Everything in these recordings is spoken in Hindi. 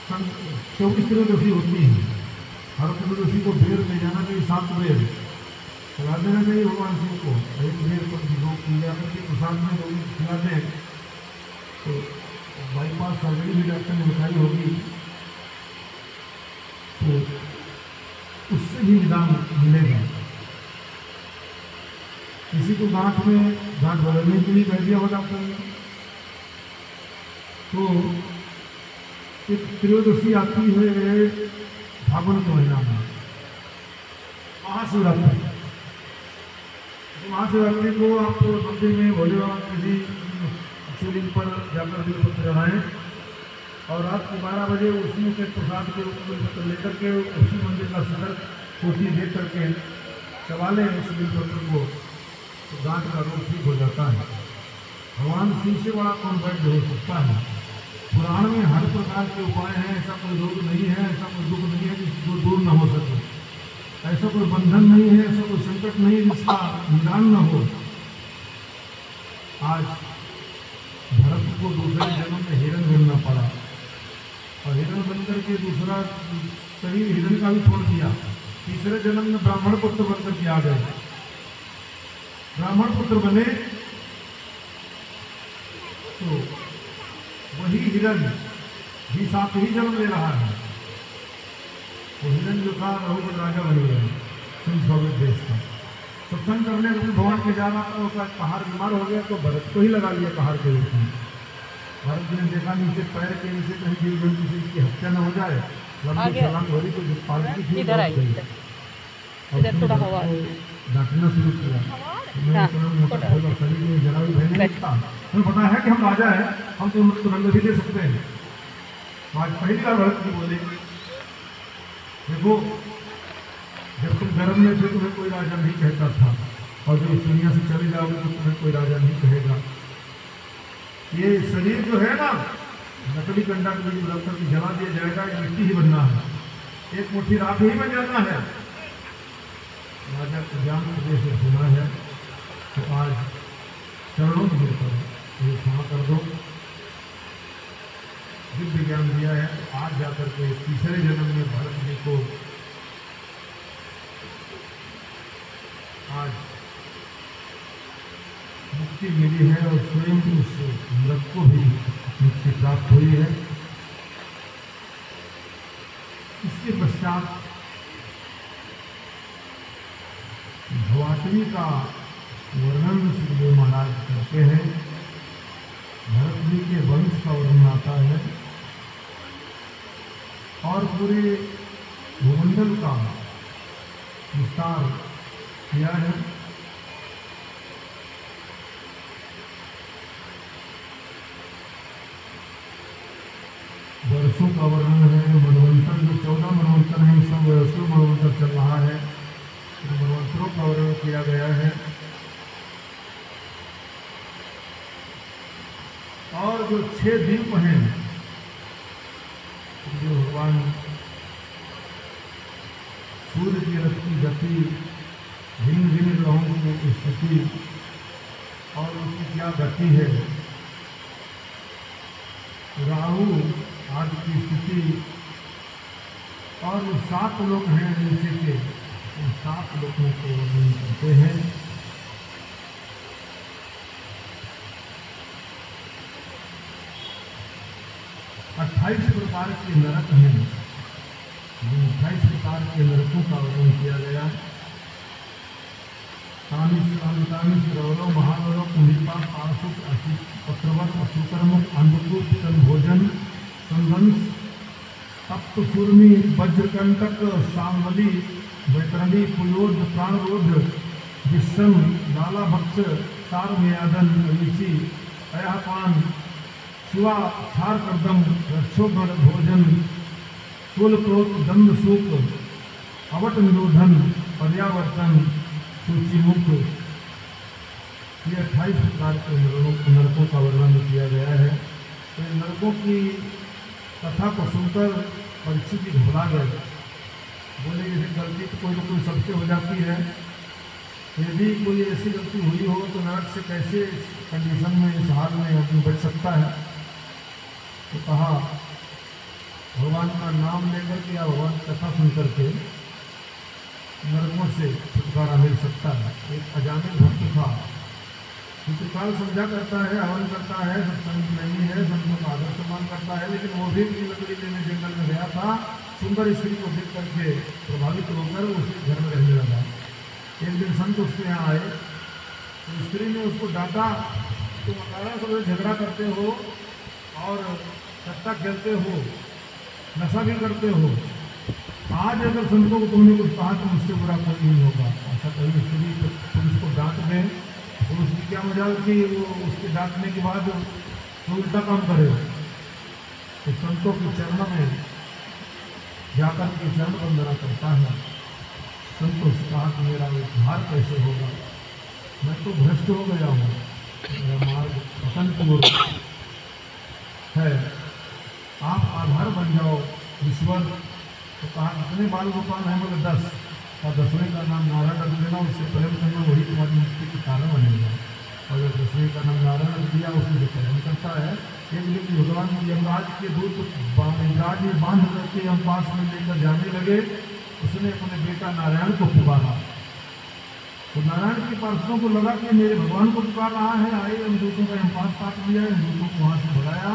24 त्रयोदशी होती है। हर त्रयोदशी को बेर ले जाना चाहिए, 7 बेर खिला देना चाहिए भगवान शिव को। एक बेर को भिगो लिया करके प्रसाद में लोग खिला दें तो बाईपास सर्जरी भी डॉक्टर ने बताई होगी, तो उससे भी निदान मिलेगा। किसी को गांठ बदलने के लिए कह दिया हो डॉक्टर ने, तो एक त्रयोदशी आती है फागुन के महीना में, महाशिवरात्रि। महाशिवरात्रि को आप मंदिर में भोले बाबा किसी शिवलिंग पर जाकर बिलपत्र चढ़ाएं और रात को 12 बजे उसमें के प्रसाद के बिलपत्र लेकर के उसी मंदिर का शिखर कोठी देख करके चबा लें उस बिलपत्र को, तो गांठ का रोग ठीक हो जाता है। भगवान शिव से बड़ा कौन वैद्य हो सकता है। पुराण में हर प्रकार के उपाय हैं, ऐसा कोई रोग नहीं है, ऐसा कोई दुख नहीं है जो दूर न हो सके, ऐसा कोई बंधन नहीं है, ऐसा कोई संकट नहीं जिसका निदान न हो। आज भरत को दूसरे जन्म में हिरण बनना पड़ा और हिरण बनकर के दूसरा शरीर हिरण का भी छोड़ दिया, तीसरे जन्म में ब्राह्मण पुत्र बनकर के आ गए। ब्राह्मण पुत्र बने तो वही हिरण भी 7 ही जन्म ले रहा है। वो हिरण जो था रघुवर राजा बन गया सिंध देश का। सत्संग करने को भगवान के जा रहा था, उसका पहाड़ बीमार हो गया तो भरत को ही लगा लिया पहाड़ के रूप में। भरत जी ने देखा नीचे पैर के नीचे कहीं जीव जंतु से इसकी हत्या न हो जाए, लंबी छलांग हो रही तो जो पालकी थी डांटना शुरू किया। शरीर में जरा भी भय नहीं था, तुम्हें पता है कि हम राजा हैं, हम तो मृत्युदंड भी दे सकते हैं। आज पहली बार भरत जी बोले, देखो जब तुम गर्भ में थे तुम्हें कोई राजा नहीं कहता था, और जब इस दुनिया से चले जाओगे तो तुम्हें कोई राजा नहीं कहेगा। ये शरीर जो है ना, नकली कंडा के बीच रख करके जला दिया जाएगा, ये मिट्टी ही बनना है, एक मुट्ठी राख ही बन जाना है। राजा को ज्ञान हृदय से सुना है तो आज चरणों में गिरकर ये क्षमा कर दो। दिव्य ज्ञान दिया है तो आज जाकर के तीसरे जन्म में भरत जी को आज मुक्ति मिली है और स्वयं उस मृत को भी मुक्ति प्राप्त हुई है। इसके पश्चात भवाटवी का वर्णन सुखदेव महाराज करते हैं। भरत जी के वंश का वर्णन आता है और पूरे भूमंडल का विस्तार किया है। वर्षों का वर्णन है, मनवंतर जो 14 मनवंतर हैं, सब वर्षों मनवंतर चल रहा है, मनवंतरों का वर्णन किया गया है। और जो 6 द्वीप हैं जो भगवान सूर्य की रथ की गति, भिन्न भिन्न ग्रहों की स्थिति और उसकी क्या गति है, राहु आदि की स्थिति, और 7 लोग हैं नीचे के, उन 7 लोगों को वर्णन करते हैं। अट्ठाईस प्रकार के नरक हैं, 28 प्रकार के नरकों का वर्णन किया गया। रौरव महारौरव कुंडिपा पार्षुक पत्रवत अशुकर्मुख अंधकूप भोजन संघंस तप्त सूर्मी वज्रकंटक शामली वैतरणी पुलोध प्राणरोध विषम लाला भक्ष सारमयादन अविची अयापान शिवा क्षार कर्दम रक्षोगण भोजन कुल क्रोध दंड सूक अवट निरोधन पर्यावर्तन सूचीमुख, ये 28 प्रकार के नरकों का वर्णन किया गया है। तो नरकों की कथा को सुनकर परीक्षित जी घबरा गए, बोले जैसे गलती तो कोई ना कोई सबसे हो जाती है, यदि कोई ऐसी गलती हुई हो तो नरक से कैसे कंडीशन में, इस हाल में आदमी बच सकता है। तो कहा भगवान का नाम लेकर के या भगवान की कथा सुन करके नरकों से छुटकारा मिल सकता है। एक अजामिल भक्त था, क्योंकि काल समझा करता है, हवन करता है, सत्संग नहीं है, संतों का आदर सम्मान करता है, लेकिन वो भी लकड़ी लेने जंगल में गया था। सुंदर स्त्री को देख करके प्रभावित होकर उसके घर में रहने लगा। एक दिन संत उसके यहाँ आए तो स्त्री ने उसको डांटा, तुम अकारण से झगड़ा करते हो और सट्टा खेलते हो, नशा भी करते हो। आज अगर संतों को तुमने कुछ कहा तो मुझसे बुरा कोई नहीं होगा। ऐसा कहीं स्त्री पुरुष को डांट दें तो उसकी क्या मजा कि वो उसके डांटने के बाद वो उल्टा काम करे। तो संतों के चरणों में जाकर के चरण वंदना करता है। संतों से कहा कि मेरा उद्धार कैसे होगा, मैं तो भ्रष्ट हो गया हूँ, मेरा मार्ग पतन की ओर है, आप आधार बन जाओ ईश्वर। तो कहा कितने बाल गोपाल हैं? बोले 10। और 10वें का नाम नारायण रख देना, उससे प्रेम करना, वही तुम्हारी मुक्ति के कारण बनेगा। और जब 10वें का नाम नारायण रख दिया उसी से प्रेम करता है। एक दिन भगवान यमराज के दूत यमराज में बांध करके हम पास में लेकर जाने लगे। उसने अपने बेटा नारायण को पुकारा तो नारायण के पार्षदों को लगा कि मेरे भगवान को पुकार रहा है। आए हम दूतों का पास काट लिया, इन दूतों को वहाँ से भगाया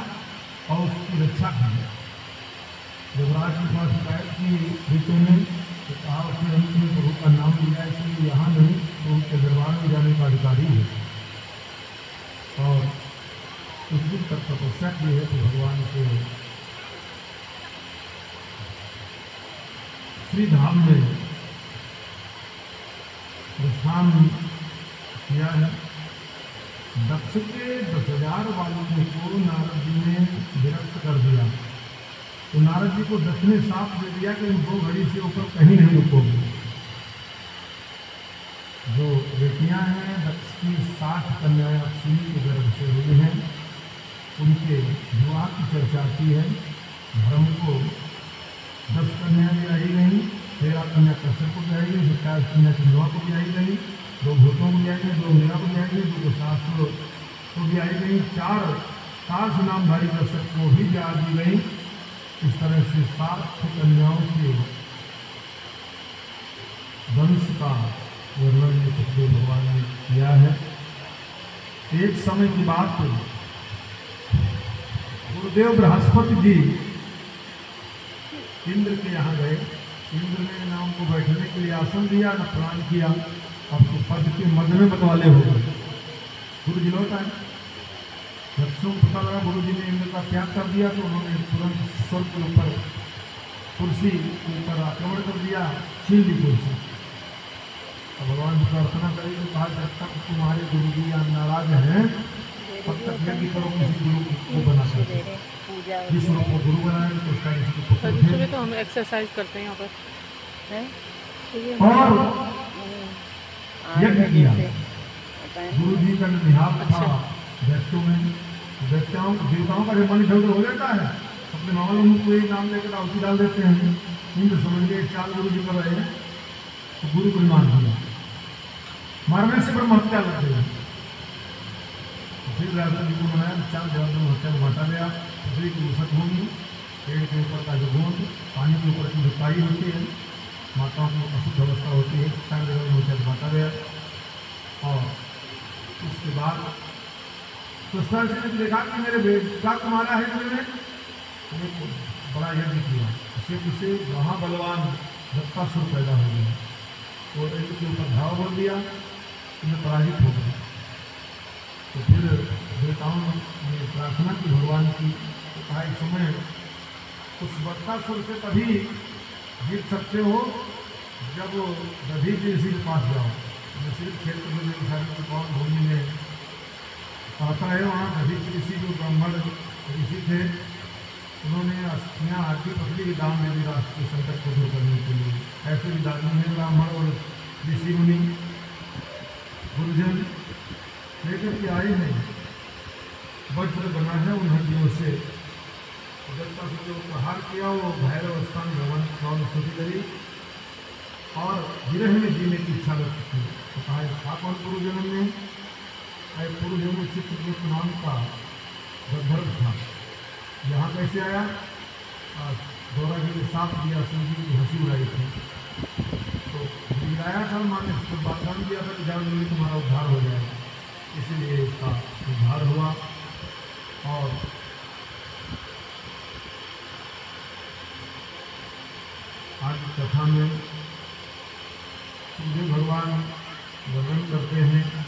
और उसकी रक्षा की। यमराज के पास शिकायत की दूतों ने तो कहा उसने अंत में प्रभु का नाम लिया, इसलिए यहाँ नहीं तो उनके दरबार में जाने का अधिकारी है। और कुछ दिन तक तपस्या की है तो भगवान के श्री धाम में प्रस्थान किया है। दक्ष के 10,000 बालकों को नारद जी ने विरक्त कर दिया। तो नारद जी को दक्ष ने साफ दे दिया कि इन 2 घड़ी से ऊपर कहीं नहीं रुकोगे। जो बेटियां हैं दक्ष की 60 कन्याएं अश्विनी के गर्भ से हुई हैं, उनके विवाह की चर्चा की है। धर्म को 10 कन्याएं ब्याही गई, 13 कन्या कश्यप को ब्याही गई, 27 कन्या चिन्हवा को ब्याही गई, 2 भूतों को ब्याही गई, 2 मीरा को ब्याही गई, 2 शास्त्र को ब्याही गई, 4 ताश नामधारी कश्यप को भी ब्याह दी गई। इस तरह से 7 कन्याओं के वंश का वर्णन सतगुरु भगवान ने किया है। एक समय की बात, गुरुदेव बृहस्पति जी इंद्र के यहाँ गए। इंद्र ने ना उनको बैठने के लिए आसन दिया, न प्रणाम किया। अब तो पद के मध्य में बदवाले हो गए। गुरु जी लौट आए, दक्षों को पता लगा गुरु जी ने इंद्र का त्याग कर दिया तो उन्होंने तुरंत स्वर्ग के ऊपर कुर्सी के ऊपर आक्रमण कर दिया, छीन ली कुर्सी। तो भगवान की प्रार्थना करी तो कहा जब तक तुम्हारे गुरु जी या नाराज हैं तब तक यज्ञ करो, किसी गुरु को बना सकते। जिस गुरु को गुरु बनाए तो उसका किसी को तो हम एक्सरसाइज करते हैं यहाँ पर और यज्ञ किया। गुरु जी का निहाल था दैत्यों में। दैत्यों देवताओं का जब मन इधर हो जाता है अपने मामलों में कोई नाम लेकर आहुति डाल देते हैं। इंद्र समझ गए 4 गुरु जी कर रहे हैं तो गुरु को मार दिया, मारने से ब्रह्म हत्या लग गई। फिर राजा जी को बनाया 4 जगह हत्या को बांटा गया। पृथ्वी की उसत भूमि, पेड़ के ऊपर का जो गोंद, पानी के ऊपर की जो काई होती है, माताओं की अशुद्ध अवस्था होती है, 4 जगह में हत्या बांटा गया। और उसके बाद कृष्णा जी ने देखा कि मेरे बेटा को मारा है मैंने, एक बड़ा यज्ञ किया। उसे महाबलवान दत्तासुर पैदा हो गया। तो इंद्र के ऊपर धावा बोल दिया, उन्हें पराजित हो गया। तो फिर देवताओं ने प्रार्थना की भगवान की, तो कहा इस समय उस दत्तासुर से तभी जीत सकते हो जब दधी जी ऋषि के पास जाओ। नसीब क्षेत्र में जो सारी कौन भूमि में आता है वहाँ दधी ऋषि जो ब्राह्मण ऋषि थे, उन्होंने अस्थियाँ आरती पकड़ी की दान दे दी राष्ट्र के संकट को दूर करने के लिए। ऐसे भी दानी है ब्राह्मण और ऋषि मुनि गुरुजन लेकर के आए हैं। वज्र बना है उन हड्डियों से। जब तक जो प्रहार किया वो भैरव स्थान भगवान स्तुति करी और विरह में जीने की इच्छा व्यक्त की। तो कहा था कौन पूर्व जन्म में? पूर्व जन्म चित्रकूट नाम का गर्भ था। यहाँ कैसे आया? ने साफ दिया, शिव जी की हंसी उड़ाई थी। तो गिराया था, माने वाग्दान दिया था कि जाओ जल्दी तुम्हारा उद्धार हो जाएगा, इसीलिए इसका उद्धार हुआ। और आज कथा में शिवजी भगवान वर्णन करते हैं